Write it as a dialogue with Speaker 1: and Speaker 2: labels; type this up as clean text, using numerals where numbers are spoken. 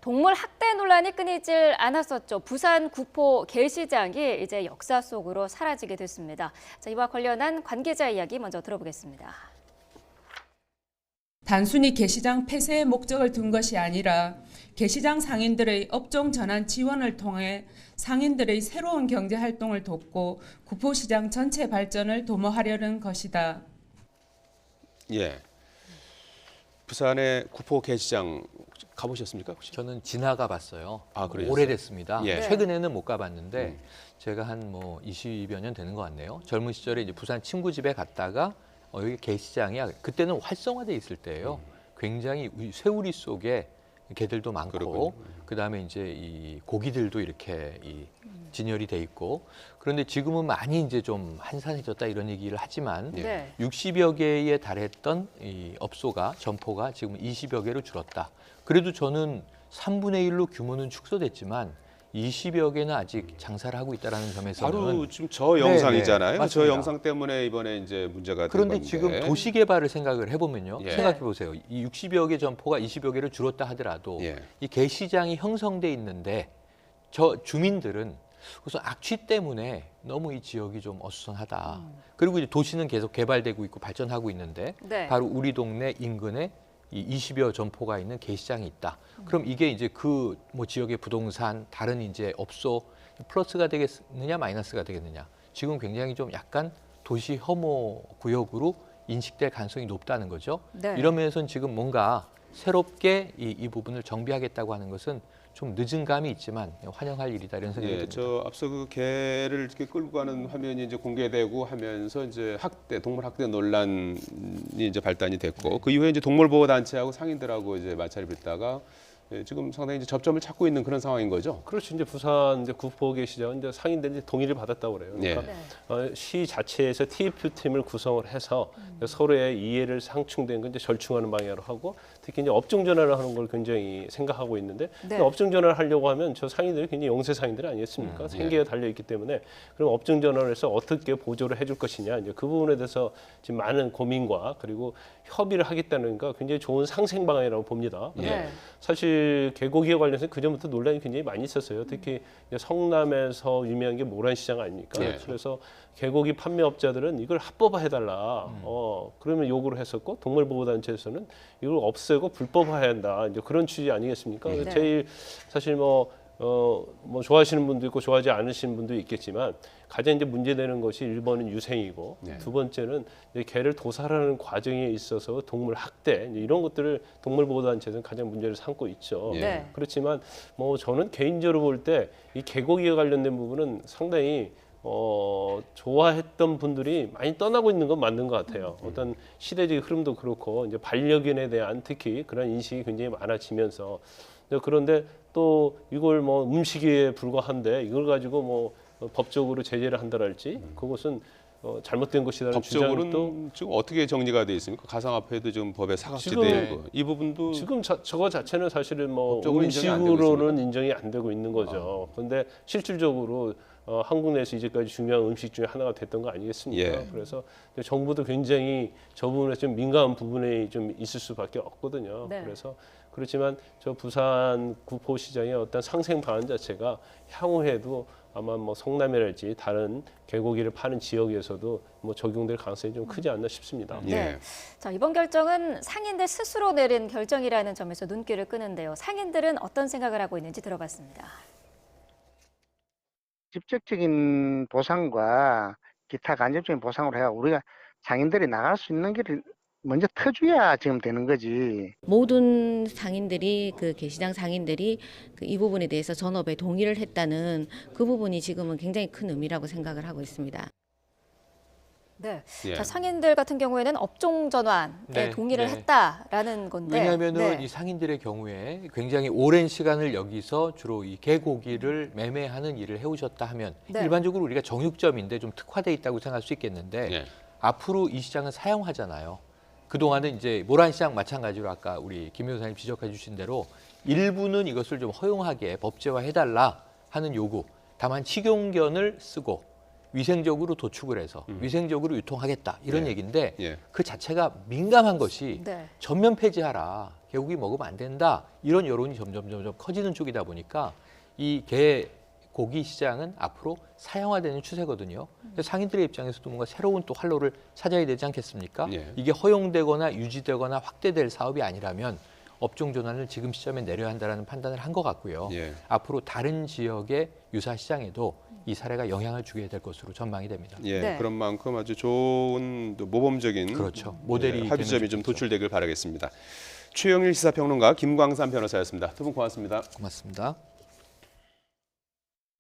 Speaker 1: 동물 학대 논란이 끊이질 않았었죠. 부산 구포 게시장이 이제 역사 속으로 사라지게 됐습니다. 자, 이와 관련한 관계자 이야기 먼저 들어보겠습니다.
Speaker 2: 단순히 게시장 폐쇄의 목적을 둔 것이 아니라 게시장 상인들의 업종 전환 지원을 통해 상인들의 새로운 경제 활동을 돕고 구포시장 전체 발전을 도모하려는 것이다.
Speaker 3: 예. 부산의 구포 게시장 가보셨습니까? 혹시?
Speaker 4: 저는 지나가 봤어요.
Speaker 3: 아, 그러셨어요?
Speaker 4: 오래됐습니다.
Speaker 3: 예.
Speaker 4: 최근에는 못 가봤는데 제가 한 20여 년 되는 것 같네요. 젊은 시절에 이제 부산 친구 집에 갔다가 여기 게시장이야. 그때는 활성화돼 있을 때예요. 굉장히 새우리 속에 개들도 많고,
Speaker 3: 그렇군요.
Speaker 4: 그다음에 이제 이 고기들도 이렇게 진열이 돼 있고. 그런데 지금은 많이 이제 좀 한산해졌다 이런 얘기를 하지만
Speaker 1: 네.
Speaker 4: 60여 개에 달했던 이 업소가 점포가 지금 20여 개로 줄었다. 그래도 저는 3분의 1로 규모는 축소됐지만 20여 개는 아직 장사를 하고 있다는 점에서는
Speaker 3: 바로 지금 저 영상이잖아요.
Speaker 4: 네,
Speaker 3: 저 영상 때문에 이번에 이제 문제가 된
Speaker 4: 그런데
Speaker 3: 건데.
Speaker 4: 지금 도시 개발을 생각을 해보면요.
Speaker 3: 예.
Speaker 4: 생각해 보세요. 이 60여 개 점포가 20여 개를 줄었다 하더라도
Speaker 3: 예.
Speaker 4: 이 개시장이 형성돼 있는데 저 주민들은 우선 악취 때문에 너무 이 지역이 좀 어수선하다. 그리고 이제 도시는 계속 개발되고 있고 발전하고 있는데
Speaker 1: 네.
Speaker 4: 바로 우리 동네 인근에 이 20여 점포가 있는 게시장이 있다. 그럼 이게 이제 그 뭐 지역의 부동산, 다른 이제 업소 플러스가 되겠느냐 마이너스가 되겠느냐. 지금 굉장히 좀 약간 도시 혐오 구역으로 인식될 가능성이 높다는 거죠.
Speaker 1: 네.
Speaker 4: 이런 면에서는 지금 뭔가 새롭게 이 부분을 정비하겠다고 하는 것은 좀 늦은 감이 있지만 환영할 일이다 이런 생각이
Speaker 3: 예,
Speaker 4: 듭니다.
Speaker 3: 저 앞서 그 개를 이렇게 끌고 가는 화면이 이제 공개되고 하면서 이제 동물 학대 논란이 이제 발단이 됐고 그 이후에 이제 동물보호 단체하고 상인들하고 이제 마찰이 빚다가 예, 지금 상당히 이제 접점을 찾고 있는 그런 상황인 거죠.
Speaker 5: 그렇죠. 이제 부산 이제 구포 시장은 이제 상인들이 이제 동의를 받았다고 그래요. 그러니까
Speaker 1: 네.
Speaker 5: 시 자체에서 TF 팀을 구성을 해서 서로의 이해를 상충된 건 이제 절충하는 방향으로 하고 특히 이제 업종 전환을 하는 걸 굉장히 생각하고 있는데
Speaker 1: 네.
Speaker 5: 업종 전환을 하려고 하면 저 상인들이 굉장히 영세 상인들 아니겠습니까? 생계가 달려 있기 때문에 그럼 업종 전환을 해서 어떻게 보조를 해줄 것이냐 이제 그 부분에 대해서 지금 많은 고민과 그리고 협의를 하겠다는 거 굉장히 좋은 상생 방안이라고 봅니다.
Speaker 1: 네.
Speaker 5: 사실 개고기에 관련해서 그전부터 논란이 굉장히 많이 있었어요. 특히 이제 성남에서 유명한 게 모란시장 아닙니까?
Speaker 3: 네.
Speaker 5: 그래서 개고기 판매업자들은 이걸 합법화해달라. 그러면 요구를 했었고 동물보호단체에서는 이걸 없애고 불법화해야 한다. 이제 그런 취지 아니겠습니까?
Speaker 1: 네.
Speaker 5: 제일 사실 뭐 좋아하시는 분도 있고 좋아하지 않으시는 분도 있겠지만 가장 이제 문제되는 것이 1번은 유생이고
Speaker 3: 네.
Speaker 5: 두 번째는 이제 개를 도살하는 과정에 있어서 동물 학대 이제 이런 것들을 동물보호단체에서는 가장 문제를 삼고 있죠.
Speaker 3: 예.
Speaker 1: 네.
Speaker 5: 그렇지만 뭐 저는 개인적으로 볼 때 이 개고기에 관련된 부분은 상당히 좋아했던 분들이 많이 떠나고 있는 건 맞는 것 같아요. 어떤 시대적 흐름도 그렇고 이제 반려견에 대한 특히 그런 인식이 굉장히 많아지면서 그런데 또 이걸 뭐 음식에 불과한데 이걸 가지고 뭐 법적으로 제재를 한다랄지 그것은 잘못된 것이라는 주장도
Speaker 3: 법적으로는 지금 어떻게 정리가 돼 있습니까? 가상화폐도 지금 법에 사각지대
Speaker 5: 지금
Speaker 3: 있고 이 부분도
Speaker 5: 지금 저거 자체는 사실은 뭐
Speaker 3: 법적으로 인정이 안 되고
Speaker 5: 음식으로는 인정이 안 되고 있는 거죠. 그런데 실질적으로 한국 내에서 이제까지 중요한 음식 중에 하나가 됐던 거 아니겠습니까?
Speaker 3: 예.
Speaker 5: 그래서 정부도 굉장히 저 부분에 좀 민감한 부분이 좀 있을 수밖에 없거든요.
Speaker 1: 네.
Speaker 5: 그래서 그렇지만 저 부산 구포시장의 어떤 상생 방안 자체가 향후에도 아마 뭐 성남이랄지 다른 개고기를 파는 지역에서도 뭐 적용될 가능성이 좀 크지 않나 싶습니다.
Speaker 3: 예.
Speaker 1: 네. 자, 이번 결정은 상인들 스스로 내린 결정이라는 점에서 눈길을 끄는데요. 상인들은 어떤 생각을 하고 있는지 들어봤습니다.
Speaker 6: 직접적인 보상과 기타 간접적인 보상으로 해야 우리가 상인들이 나갈 수 있는 길을 먼저 터줘야 지금 되는 거지.
Speaker 7: 모든 상인들이 그 게시장 상인들이 이 부분에 대해서 전업에 동의를 했다는 그 부분이 지금은 굉장히 큰 의미라고 생각을 하고 있습니다.
Speaker 1: 네.
Speaker 3: 예.
Speaker 1: 자, 상인들 같은 경우에는 업종 전환에
Speaker 4: 네,
Speaker 1: 동의를
Speaker 4: 네.
Speaker 1: 했다라는 건데.
Speaker 4: 왜냐하면은
Speaker 1: 네.
Speaker 4: 이 상인들의 경우에 굉장히 오랜 시간을 여기서 주로 이 개고기를 매매하는 일을 해오셨다 하면
Speaker 1: 네.
Speaker 4: 일반적으로 우리가 정육점인데 좀 특화돼 있다고 생각할 수 있겠는데
Speaker 3: 예.
Speaker 4: 앞으로 이 시장은 사용하잖아요. 그동안은 이제 모란시장 마찬가지로 아까 우리 김 변호사님 지적해 주신 대로 일부는 이것을 좀 허용하게 법제화해달라 하는 요구. 다만 식용견을 쓰고 위생적으로 도축을 해서 위생적으로 유통하겠다 이런
Speaker 3: 예.
Speaker 4: 얘기인데
Speaker 3: 예.
Speaker 4: 그 자체가 민감한 것이
Speaker 1: 네.
Speaker 4: 전면 폐지하라. 개고기 먹으면 안 된다. 이런 여론이 점점 커지는 쪽이다 보니까 이 개고기 시장은 앞으로 사형화되는 추세거든요. 그래서 상인들의 입장에서도 뭔가 새로운 또 활로를 찾아야 되지 않겠습니까?
Speaker 3: 예.
Speaker 4: 이게 허용되거나 유지되거나 확대될 사업이 아니라면 업종 전환을 지금 시점에 내려야 한다는 판단을 한 것 같고요.
Speaker 3: 예.
Speaker 4: 앞으로 다른 지역의 유사 시장에도 이 사례가 영향을 주게 될 것으로 전망이 됩니다.
Speaker 3: 예,
Speaker 1: 네.
Speaker 3: 그런 만큼 아주 좋은 또 모범적인
Speaker 4: 그렇죠. 모델이
Speaker 3: 합의점이
Speaker 4: 되면
Speaker 3: 좀
Speaker 4: 좋겠죠.
Speaker 3: 도출되길 바라겠습니다. 최영일 시사평론가 김광삼 변호사였습니다. 두 분 고맙습니다.
Speaker 4: 고맙습니다.